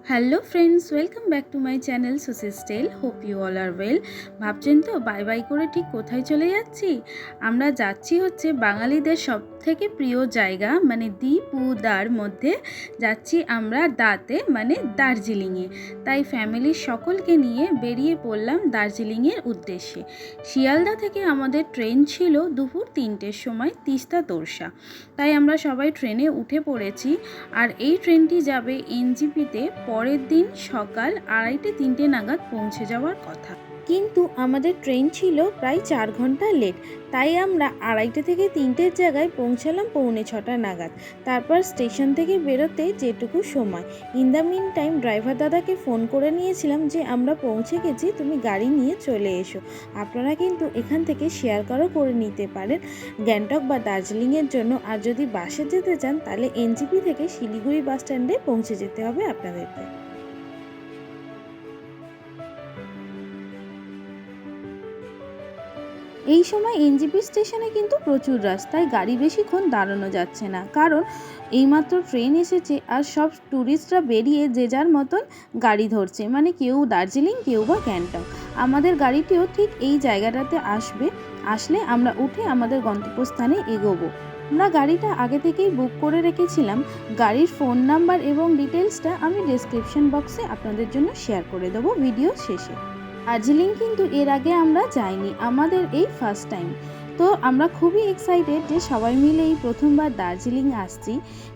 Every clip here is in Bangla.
Hello friends, welcome back to my channel Susi's tale. Hope you all are well. ভাবছেন তো বাই বাই করে ঠিক কোথায় চলে যাচ্ছি? আমরা যাচ্ছি হচ্ছে বাঙালিদের সব থেকে প্রিয় জায়গা মানে দ্বীপ-উ-দার মধ্যে যাচ্ছি আমরা দাতে মানে দার্জিলিংয়ে। তাই ফ্যামিলির সকলকে নিয়ে বেরিয়ে পড়লাম দার্জিলিংয়ের উদ্দেশ্যে। শিয়ালদা থেকে আমাদের ট্রেন ছিল দুপুর 3টের সময় তিস্তা তোরসা। তাই আমরা সবাই ট্রেনে উঠে পড়েছি। আর এই ট্রেনটি যাবে এনজিপিতে পরের দিন সকাল 2:30-3টে নাগাদ পৌঁছে যাওয়ার কথা। কিন্তু আমাদের ট্রেন ছিল প্রায় 4 ঘন্টা লেট। তাই আমরা 2:30 থেকে 3টের জায়গায় পৌঁছালাম 6:45 নাগাদ। তারপর স্টেশন থেকে বেরোতে যেটুকু সময়, in the mean time driver দাদাকে ফোন করে নিয়েছিলাম যে আমরা পৌঁছে গেছি, তুমি গাড়ি নিয়ে চলে এসো। আপনারা কিন্তু এখান থেকে শেয়ার কারও করে নিতে পারেন গ্যাংটক বা দার্জিলিংয়ের জন্য। আর যদি বাসে যেতে চান তাহলে এনজিপি থেকে শিলিগুড়ি বাস স্ট্যান্ডে পৌঁছে যেতে হবে আপনাদেরকে। এই সময় এনজিপি স্টেশনে কিন্তু প্রচুর রাস্তায় গাড়ি বেশিক্ষণ দাঁড়ানো যাচ্ছে না, কারণ এইমাত্র ট্রেন এসেছে আর সব ট্যুরিস্টরা বেরিয়ে যে যার মতন গাড়ি ধরছে, মানে কেউ দার্জিলিং কেউ বা গ্যাংটক। আমাদের গাড়িটিও ঠিক এই জায়গাটাতে আসলে আমরা উঠে আমাদের গন্তব্যস্থানে এগোবো। আমরা গাড়িটা আগে থেকেই বুক করে রেখেছিলাম। গাড়ির ফোন নাম্বার এবং ডিটেলসটা আমি ডেসক্রিপশন বক্সে আপনাদের জন্য শেয়ার করে দেবো ভিডিও শেষে। দার্জিলিং কিন্তু এর আগে আমরা যাইনি, আমাদের এই ফার্স্ট টাইম। তো আমরা খুবই এক্সাইটেড যে সবাই মিলে এই প্রথমবার দার্জিলিং আসছি।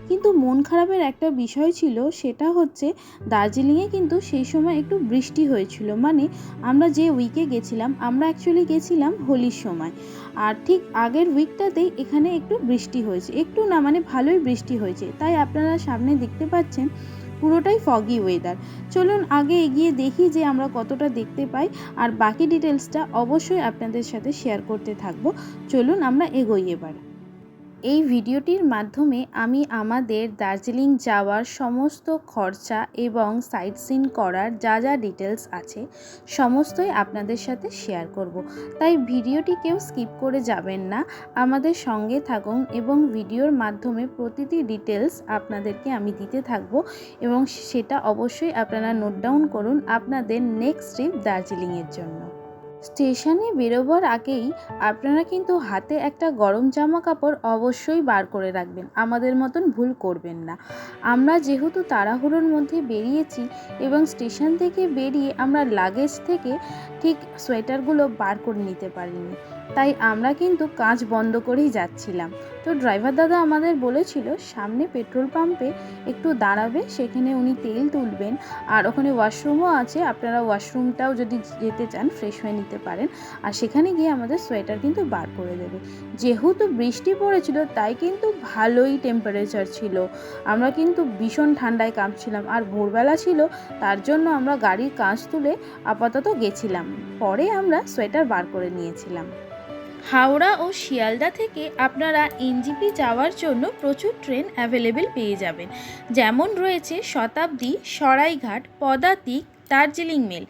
কিন্তু মন খারাপের একটা বিষয় ছিল, সেটা হচ্ছে দার্জিলিংয়ে কিন্তু সেই সময় একটু বৃষ্টি হয়েছিল। মানে আমরা যে উইকে গেছিলাম, আমরা অ্যাকচুয়ালি গেছিলাম হোলির সময়। আর ঠিক আগের উইকটাতেই এখানে একটু বৃষ্টি হয়েছে, একটু না মানে ভালোই বৃষ্টি হয়েছে। তাই আপনারা সামনে দেখতে পাচ্ছেন পুরোটাই ফগি ওয়েদার। চলুন আগে এগিয়ে দেখি যে আমরা কতটা দেখতে পাই, আর বাকি ডিটেলসটা অবশ্যই আপনাদের সাথে শেয়ার করতে থাকবো। চলুন আমরা এগোই এবার। এই ভিডিওটির মাধ্যমে আমি আমাদের দার্জিলিং যাওয়ার সমস্ত খরচা এবং সাইট সিন করার যা যা ডিটেলস আছে সমস্তই আপনাদের সাথে শেয়ার করব। তাই ভিডিওটি কেউ স্কিপ করে যাবেন না, আমাদের সঙ্গে থাকুন এবং ভিডিওর মাধ্যমে প্রতিটি ডিটেলস আপনাদেরকে আমি দিতে থাকব, এবং সেটা অবশ্যই আপনারা নোট ডাউন করুন আপনাদের নেক্সট ট্রিপ দার্জিলিংয়ের জন্য। স্টেশনে বেরোবার আগেই আপনারা কিন্তু হাতে একটা গরম জামা কাপড় অবশ্যই বার করে রাখবেন, আমাদের মতন ভুল করবেন না। আমরা যেহেতু তাড়াহুড়োর মধ্যে বেরিয়েছি এবং স্টেশন থেকে বেরিয়ে আমরা লাগেজ থেকে ঠিক সোয়েটারগুলো বার করে নিতে পারিনি, তাই আমরা কিন্তু কাঁচ বন্ধ করেই যাচ্ছিলাম। তো ড্রাইভার দাদা আমাদের বলেছিল সামনে পেট্রোল পাম্পে একটু দাঁড়াবে, সেখানে উনি তেল তুলবেন, আর ওখানে ওয়াশরুমও আছে, আপনারা ওয়াশরুমটাও যদি যেতে চান ফ্রেশ হয়ে নিতে পারেন। আর সেখানে গিয়ে আমাদের সোয়েটার কিন্তু বার করে দেবে। যেহেতু বৃষ্টি পড়েছিল তাই কিন্তু ভালোই টেম্পারেচার ছিল, আমরা কিন্তু ভীষণ ঠান্ডায় কাঁপছিলাম। আর ভোরবেলা ছিল, তার জন্য আমরা গাড়ির কাঁচ তুলে আপাতত গেছিলাম, পরে আমরা সোয়েটার বার করে নিয়েছিলাম। হাওড়া ও শিয়ালদা থেকে আপনারা এনজিপি যাওয়ার জন্য প্রচুর ট্রেন অ্যাভেলেবেল পেয়ে যাবেন, যেমন রয়েছে শতাব্দী, সরাইঘাট, পদাতিক, দার্জিলিং মেল,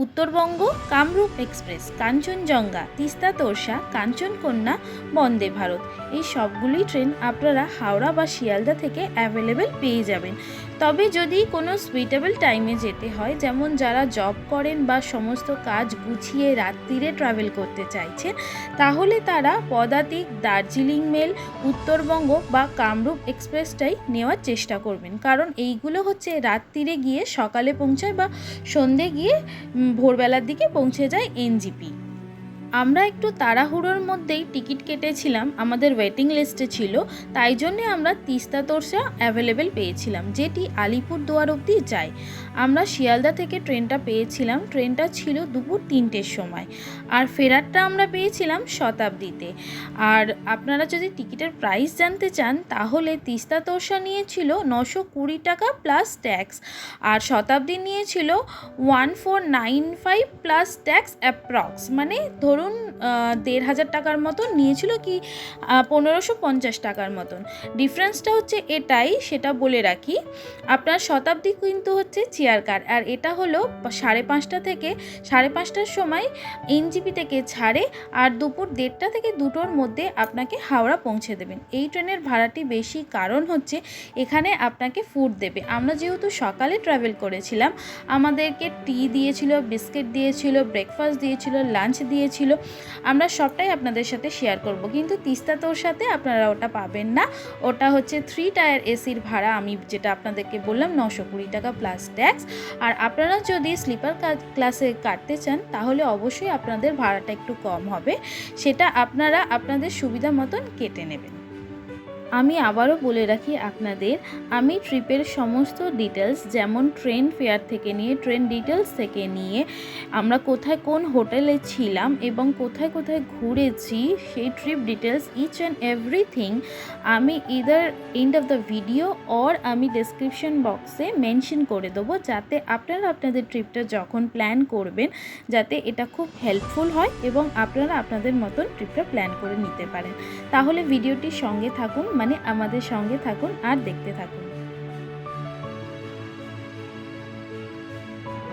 উত্তরবঙ্গ, কামরূপ এক্সপ্রেস, কাঞ্চনজঙ্ঘা, তিস্তা তোরসা, কাঞ্চনকন্যা, বন্দে ভারত। এই সবগুলি ট্রেন আপনারা হাওড়া বা শিয়ালদা থেকে অ্যাভেলেবেল পেয়ে যাবেন। তবে যদি কোনো সুইটেবল টাইমে যেতে হয়, যেমন যারা জব করেন বা সমস্ত কাজ গুছিয়ে রাত্রিরে ট্রাভেল করতে চাইছেন, তাহলে তারা পদাতিক, দার্জিলিং মেল, উত্তরবঙ্গ বা কামরূপ এক্সপ্রেসটাই নেওয়ার চেষ্টা করবেন, কারণ এইগুলো হচ্ছে রাত্রিরে গিয়ে সকালে পৌঁছায় বা সন্ধে গিয়ে ভোরবেলার দিকে পৌঁছে যায় এনজিপি। আমরা একটু তাড়াহুড়োর মধ্যেই টিকিট কেটেছিলাম, আমাদের ওয়েটিং লিস্টে ছিল, তাই জন্যে আমরা তিস্তা তোরসা অ্যাভেলেবেল পেয়েছিলাম, যেটি আলিপুরদুয়ার অবধি যায়। আমরা শিয়ালদা থেকে ট্রেনটা পেয়েছিলাম, ট্রেনটা ছিল দুপুর 3টের সময়, আর ফেরারটা আমরা পেয়েছিলাম শতাব্দীতে। আর আপনারা যদি টিকিটের প্রাইস জানতে চান, তাহলে তিস্তা তোরসা নিয়েছিল 920 টাকা প্লাস ট্যাক্স, আর শতাব্দী নিয়েছিল 1495 প্লাস ট্যাক্স অ্যাপ্রক্স, মানে ধরুন ধরুন ১,৫০০ টাকার মতন নিয়েছিল, কি ১৫৫০ টাকার মতন। ডিফারেন্সটা হচ্ছে এটাই, সেটা বলে রাখি। আপনার শতাব্দী কিন্তু হচ্ছে চেয়ার কার, আর এটা হলো 5:30 থেকে 5:30টার সময় এনজিপি থেকে ছাড়ে, আর দুপুর 1:30 থেকে 2টোর মধ্যে আপনাকে হাওড়া পৌঁছে দেবেন। এই ট্রেনের ভাড়াটি বেশি কারণ হচ্ছে এখানে আপনাকে ফুড দেবে। আমরা যেহেতু সকালে ট্রাভেল করেছিলাম, আমাদেরকে টি দিয়েছিল, বিস্কিট দিয়েছিল, ব্রেকফাস্ট দিয়েছিল, লাঞ্চ দিয়েছিল। আমরা সবটাই আপনাদের সাথে শেয়ার করব, কিন্তু তিস্তাতোর সাথে আপনারা ওটা পাবেন না। ওটা হচ্ছে 3 টায়ার এসির ভাড়া, আমি যেটা আপনাদেরকে বললাম 920 টাকা প্লাস ট্যাক্স। আর আপনারা যদি স্লিপার ক্লাসে কাটতে চান তাহলে অবশ্যই আপনাদের ভাড়াটা একটু কম হবে, সেটা আপনারা আপনাদের সুবিধা মতন কেটে নেবেন। আমি আবারও বলে রাখি আপনাদের, আমি ট্রিপের সমস্ত ডিটেলস, যেমন ট্রেন ফেয়ার থেকে নিয়ে ট্রেন ডিটেলস থেকে নিয়ে আমরা কোথায় কোন হোটেলে ছিলাম এবং কোথায় কোথায় ঘুরেছি, সেই trip details each and everything আমি either end of the video or আমি ডেসক্রিপশন বক্সে মেনশন করে দেবো, যাতে আপনারা আপনাদের ট্রিপটা যখন প্ল্যান করবেন যাতে এটা খুব হেল্পফুল হয় এবং আপনারা আপনাদের মতন ট্রিপটা প্ল্যান করে নিতে পারেন। তাহলে ভিডিওটির সঙ্গে থাকুন, মানে আমাদের সঙ্গে থাকুন আর দেখতে থাকুন।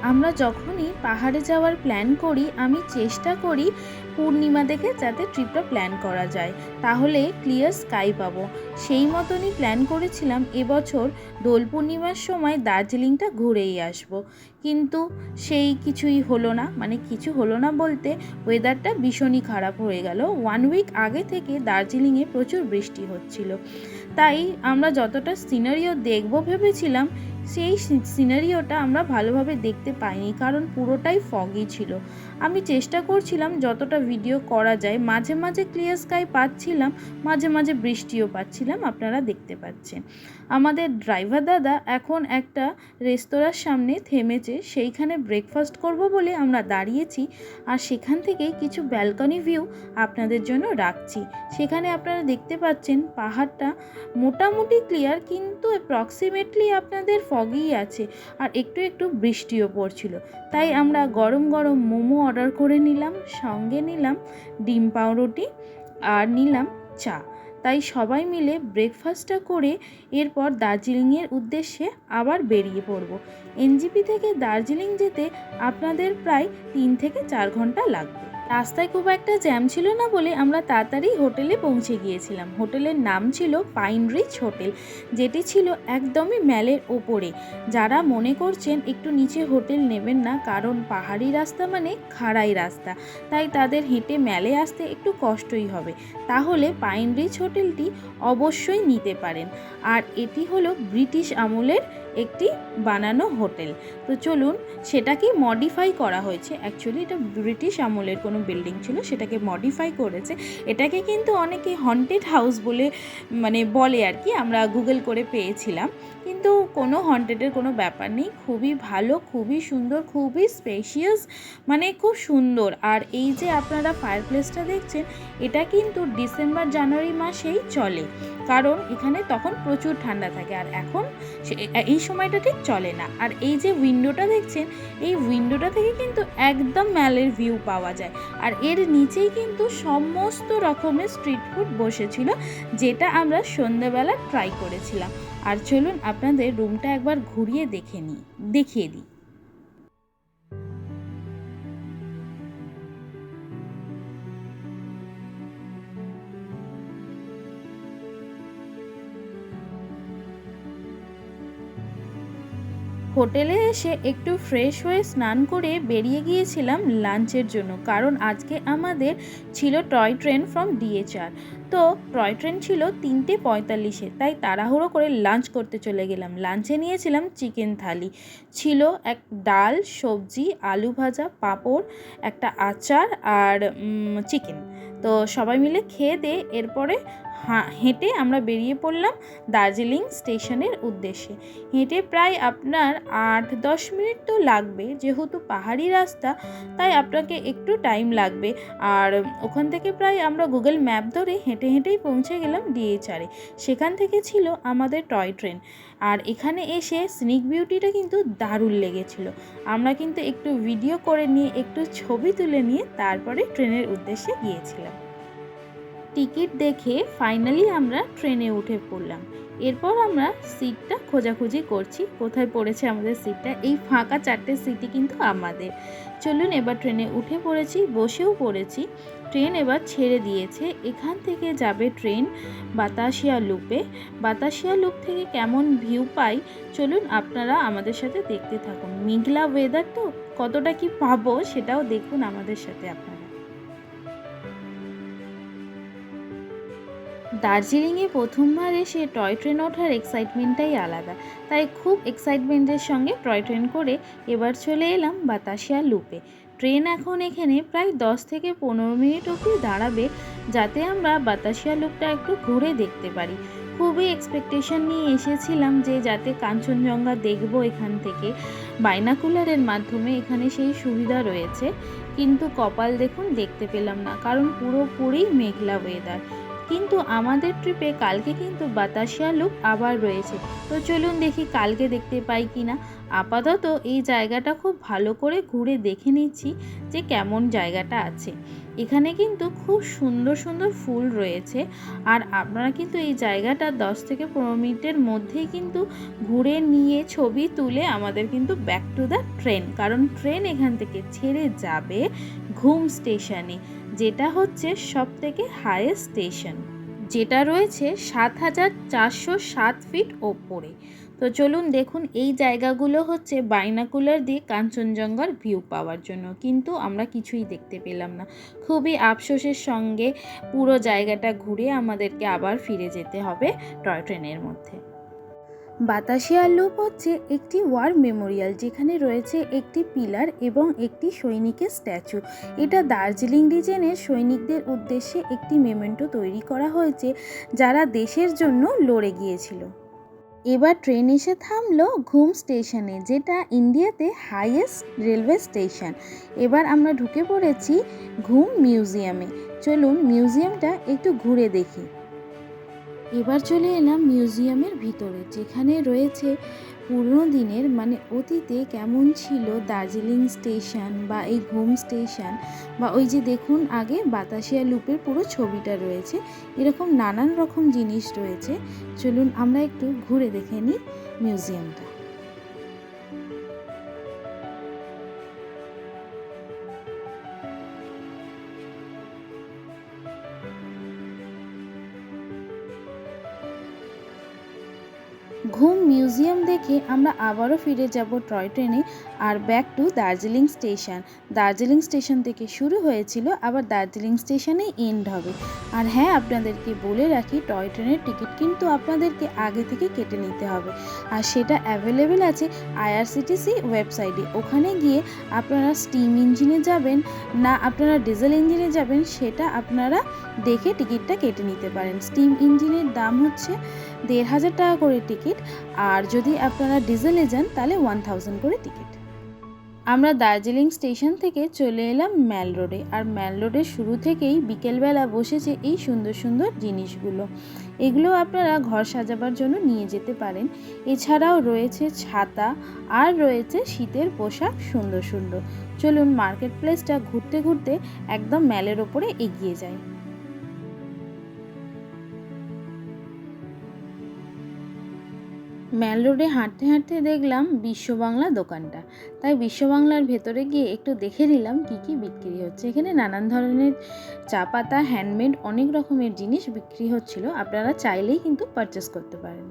আমরা যখনই পাহাড়ে যাওয়ার প্ল্যান করি, আমি চেষ্টা করি পূর্ণিমা দেখে যাতে ট্রিপটা প্ল্যান করা যায়, তাহলে ক্লিয়ার স্কাই পাবো। সেই মতনই প্ল্যান করেছিলাম এবছর দোল পূর্ণিমার সময় দার্জিলিংটা ঘুরেই আসবো, কিন্তু সেই কিছুই হলো না। মানে কিছু হলো না বলতে ওয়েদারটা ভীষণই খারাপ হয়ে গেল। 1 উইক আগে থেকে দার্জিলিংয়ে প্রচুর বৃষ্টি হচ্ছিল, তাই আমরা যতটা সিনারিও দেখবো ভেবেছিলাম সেই সিনারিওটা আমরা ভালোভাবে দেখতে পাইনি, কারণ পুরোটাই ফগি ছিল। আমি চেষ্টা করছিলাম যতটা ভিডিও করা যায়, মাঝে মাঝে ক্লিয়ার স্কাই পাচ্ছিলাম, মাঝে মাঝে বৃষ্টিও পাচ্ছিলাম, আপনারা দেখতে পাচ্ছেন। আমাদের ড্রাইভার দাদা এখন একটা রেস্তোরাঁর সামনে থেমেছে, সেইখানে ব্রেকফাস্ট করব বলে আমরা দাঁড়িয়েছি, আর সেখান থেকেই কিছু ব্যালকনি ভিউ আপনাদের জন্য রাখছি। সেখানে আপনারা দেখতে পাচ্ছেন পাহাড়টা মোটামুটি ক্লিয়ার, কিন্তু অ্যাপ্রক্সিমেটলি আপনাদের ফগি আছে, আর একটু একটু বৃষ্টিও পড়ছিল। তাই আমরা গরম গরম মোমো অর্ডার করে নিলাম, সঙ্গে নিলাম ডিম পাউরুটি আর নিলাম চা। তাই সবাই মিলে ব্রেকফাস্টটা করে এরপর দার্জিলিংয়ের উদ্দেশ্যে আবার বেরিয়ে পড়ব। এনজিপি থেকে দার্জিলিং যেতে আপনাদের প্রায় 3 থেকে 4 ঘন্টা লাগবে। রাস্তায় খুব একটা জ্যাম ছিল না বলে আমরা তাড়াতাড়ি হোটেলে পৌঁছে গিয়েছিলাম। হোটেলের নাম ছিল পাইন রিচ হোটেল, যেটি ছিল একদমই ম্যালের ওপরে। যারা মনে করছেন একটু নিচে হোটেল নেবেন না, কারণ পাহাড়ি রাস্তা মানে খাড়াই রাস্তা, তাই তাদের হেঁটে ম্যালে আসতে একটু কষ্টই হবে, তাহলে পাইন রিচ হোটেলটি অবশ্যই নিতে পারেন। আর এটি হলো ব্রিটিশ আমলের একটি বানানো হোটেল। তো চলুন, সেটাকে মডিফাই করা হয়েছে। অ্যাকচুয়ালি এটা ব্রিটিশ আমলের কোনো বিল্ডিং ছিল, সেটাকে মডিফাই করেছে। এটাকে কিন্তু অনেকে হন্টেড হাউস বলে বলে আর কি, আমরা গুগল করে পেয়েছিলাম, কিন্তু কোনো হন্টেডের কোনো ব্যাপার নেই। খুবই ভালো, খুবই সুন্দর, খুবই স্পেশিয়াস, খুব সুন্দর। আর এই যে আপনারা ফায়ার প্লেসটা দেখছেন, এটা কিন্তু ডিসেম্বর জানুয়ারি মাসেই চলে, কারণ এখানে তখন প্রচুর ঠান্ডা থাকে, আর এখন এই সময়টা ঠিক চলে না। আর এই যে উইন্ডোটা দেখছেন, এই উইন্ডোটা থেকে কিন্তু একদম ম্যালের ভিউ পাওয়া যায়, আর এর নিচেই কিন্তু সমস্ত রকমের স্ট্রিট ফুড বসেছিল, যেটা আমরা সন্ধ্যাবেলা ট্রাই করেছিলাম। আর চলুন আপনাদের রুমটা একবার ঘুরিয়ে দেখিয়ে দিই। হোটেলে এসে একটু ফ্রেশ হয়ে স্নান করে বেরিয়ে গিয়েছিলাম লাঞ্চের জন্য, কারণ আজকে আমাদের ছিল টয় ট্রেন ফ্রম ডিএচআর। তো টয় ট্রেন ছিল 3:45-এ, তাই তাড়াহুড়ো করে লাঞ্চ করতে চলে গেলাম। লাঞ্চে নিয়েছিলাম চিকেন থালি, ছিল এক ডাল, সবজি, আলু ভাজা, পাঁপড়, একটা আচার আর চিকেন। তো সবাই মিলে খেয়ে দিয়ে এরপরে হেঁটে আমরা বেরিয়ে পড়লাম দার্জিলিং স্টেশনের উদ্দেশ্যে। হেঁটে প্রায় আপনার 8-10 মিনিট তো লাগবে, যেহেতু পাহাড়ি রাস্তা তাই আপনাকে একটু টাইম লাগবে। আর ওখান থেকে প্রায় আমরা গুগল ম্যাপ ধরে হেঁটে হেঁটেই পৌঁছে গেলাম ডিএচআরে। সেখান থেকে ছিল আমাদের টয় ট্রেন। আর এখানে এসে সিনিক বিউটিটা কিন্তু দারুণ লেগেছিল। আমরা কিন্তু একটু ভিডিও করে নিয়ে একটু ছবি তুলে নিয়ে তারপরে ট্রেনের উদ্দেশ্যে গিয়েছিলাম। টিকিট দেখে ফাইনালি আমরা ট্রেনে উঠে পড়লাম। এরপর আমরা সিটটা খোঁজাখুঁজি করছি, কোথায় পড়েছে আমাদের সিটটা। এই ফাঁকা 4টে সিটই কিন্তু আমাদের। চলুন এবার ট্রেনে উঠে পড়েছি, বসেও পড়েছি। ট্রেন এবার ছেড়ে দিয়েছে। এখান থেকে যাবে ট্রেন বাতাসিয়া লুপে। বাতাসিয়া লুপ থেকে কেমন ভিউ পাই চলুন আপনারা আমাদের সাথে দেখতে থাকুন। মেঘলা ওয়েদার তো, কতটা কি পাবো সেটাও দেখুন আমাদের সাথে আপনারা। দার্জিলিংয়ে প্রথমবার এসে টয় ট্রেন ওঠার এক্সাইটমেন্টটাই আলাদা, তাই খুব এক্সাইটমেন্টের সঙ্গে টয় ট্রেন করে এবার চলে এলাম বাতাসিয়া লুপে। ট্রেন এখন এখানে প্রায় 10 থেকে 15 মিনিট অবধি দাঁড়াবে, যাতে আমরা বাতাসিয়া লুপটা একটু ঘুরে দেখতে পারি। খুবই এক্সপেকটেশন নিয়ে এসেছিলাম যে যাতে কাঞ্চনজঙ্ঘা দেখব এখান থেকে বাইনাকুলারের মাধ্যমে, এখানে সেই সুবিধা রয়েছে। কিন্তু কপাল দেখুন দেখতে পেলাম না, কারণ পুরোপুরি মেঘলা ওয়েদার। কিন্তু আমাদের ট্রিপে কালকে কিন্তু বাতাসিয়া লুপ আবার রয়েছে, তো চলুন দেখি কালকে দেখতে পাই কিনা। আপাতত এই জায়গাটা খুব ভালো করে ঘুরে দেখে নিচ্ছি যে কেমন জায়গাটা আছে। এখানে কিন্তু খুব সুন্দর সুন্দর ফুল রয়েছে, আর আপনারা কিন্তু এই জায়গাটা 10 থেকে 15 মিনিটের মধ্যেই কিন্তু ঘুরে নিয়ে ছবি তুলে আমাদের কিন্তু ব্যাক টু দ্য ট্রেন, কারণ ট্রেন এখান থেকে ছেড়ে যাবে ঘুম স্টেশনে, যেটা হচ্ছে সবথেকে হাইয়েস্ট স্টেশন, যেটা রয়েছে 7,407 ফিট ওপরে। তো চলুন দেখুন, এই জায়গাগুলো হচ্ছে বাইনাকুলার দিয়ে কাঞ্চনজঙ্ঘার ভিউ পাওয়ার জন্য, কিন্তু আমরা কিছুই দেখতে পেলাম না। খুবই আফসোসের সঙ্গে পুরো জায়গাটা ঘুরে আমাদেরকে আবার ফিরে যেতে হবে টয় ট্রেনের মধ্যে। বাতাসিয়া লুপ হচ্ছে একটি ওয়ার মেমোরিয়াল, যেখানে রয়েছে একটি পিলার এবং একটি সৈনিকের স্ট্যাচু। এটা দার্জিলিং রিজনের সৈনিকদের উদ্দেশ্যে একটি মেমেন্টো তৈরি করা হয়েছে, যারা দেশের জন্য লড়ে গিয়েছিল। এবার ট্রেন এসে থামলো ঘুম স্টেশনে, যেটা ইন্ডিয়াতে হাইয়েস্ট রেলওয়ে স্টেশন। এবার আমরা ঢুকে পড়েছি ঘুম মিউজিয়ামে। চলুন মিউজিয়ামটা একটু ঘুরে দেখি। এবার চলে এলাম মিউজিয়ামের ভিতরে, যেখানে রয়েছে পুরনো দিনের মানে অতীতে কেমন ছিল দার্জিলিং স্টেশন বা এই ঘুম স্টেশন, বা ওই যে দেখুন আগে বাতাসিয়া লুপের পুরো ছবিটা রয়েছে। এরকম নানান রকম জিনিস রয়েছে। চলুন আমরা একটু ঘুরে দেখে নিই মিউজিয়ামটা। ঘুম মিউজিয়াম দেখে আমরা আবারও ফিরে যাব টয় ট্রেনে আর back to Darjeeling station. Darjeeling station থেকে শুরু হয়েছিল, আবার দার্জিলিং স্টেশনেই এন্ড হবে। আর হ্যাঁ, আপনাদেরকে বলে রাখি টয় ট্রেনের টিকিট কিন্তু আপনাদেরকে আগে থেকে কেটে নিতে হবে, আর সেটা অ্যাভেলেবেল আছে আইআরসিটিসি ওয়েবসাইটে। ওখানে গিয়ে আপনারা স্টিম ইঞ্জিনে যাবেন না আপনারা ডিজেল ইঞ্জিনে যাবেন, সেটা আপনারা দেখে টিকিটটা কেটে নিতে পারেন। স্টিম ইঞ্জিনের দাম হচ্ছে 1,500 টাকা করে টিকিট, আর যদি আপনারা ডিজেলে যান তাহলে 1000 করে টিকিট। আমরা দার্জিলিং স্টেশন থেকে চলে এলাম ম্যাল রোডে, আর ম্যাল রোডের শুরু থেকেই বিকেলবেলা বসেছে এই সুন্দর সুন্দর জিনিসগুলো। এগুলো আপনারা ঘর সাজাবার জন্য নিয়ে যেতে পারেন। এছাড়াও রয়েছে ছাতা, আর রয়েছে শীতের পোশাক সুন্দর সুন্দর। চলুন মার্কেট প্লেসটা ঘুরতে ঘুরতে একদম ম্যালের ওপরে এগিয়ে যাই। ম্যাল রোডে হাঁটতে হাঁটতে দেখলাম বিশ্ববাংলা দোকানটা, তাই বিশ্ববাংলার ভেতরে গিয়ে একটু দেখে নিলাম কি কি বিক্রি হচ্ছে। এখানে নানান ধরনের চা পাতা, হ্যান্ডমেড অনেক রকমের জিনিস বিক্রি হচ্ছিল, আপনারা চাইলেই কিন্তু পারচেস করতে পারেন।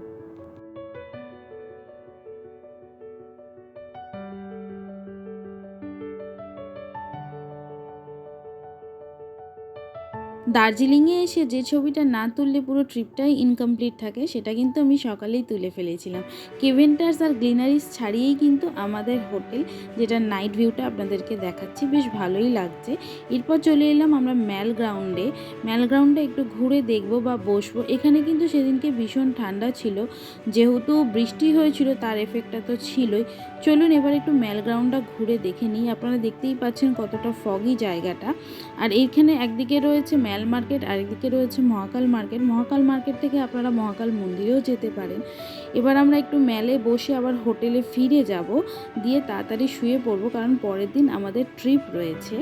দার্জিলিংয়ে এসে যে ছবিটা না তুললে পুরো ট্রিপটাই ইনকমপ্লিট থাকে, সেটা কিন্তু আমি সকালেই তুলে ফেলেছিলাম। কেভেন্টার্স আর গ্লিনারিস ছাড়িয়েই কিন্তু আমাদের হোটেল, যেটা নাইট ভিউটা আপনাদেরকে দেখাচ্ছি, বেশ ভালোই লাগছে। এরপর চলে এলাম আমরা ম্যাল গ্রাউন্ডে একটু ঘুরে দেখব বা বসবো। এখানে কিন্তু সেদিনকে ভীষণ ঠান্ডা ছিল, যেহেতু বৃষ্টি হয়েছিল তার এফেক্টটা তো ছিলই। চলুন এবার একটু ম্যাল গ্রাউন্ডটা ঘুরে দেখে নিই। আপনারা দেখতেই পাচ্ছেন কতটা ফগি জায়গাটা। আর এইখানে একদিকে রয়েছে ম্যাল মার্কেট, আরেকদিকে রয়েছে মহাকাল মার্কেট। মহাকাল মার্কেট থেকে আপনারা মহাকাল মন্দিরেও যেতে পারেন। এবার আমরা একটু ম্যালে বসে আবার হোটেলে ফিরে যাব, দিয়ে তাড়াতাড়ি শুয়ে পড়বো, কারণ পরের দিন আমাদের ট্রিপ রয়েছে।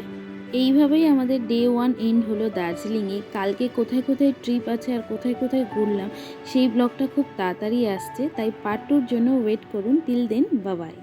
এইভাবেই আমাদের ডে 1 এন্ড হলো দার্জিলিংয়ে। কালকে কোথায় কোথায় ট্রিপ আছে আর কোথায় কোথায় ঘুরলাম সেই ব্লগটা খুব তাড়াতাড়ি আসছে, তাই পার্ট 2-র জন্য ওয়েট করুন। Till then, bye by.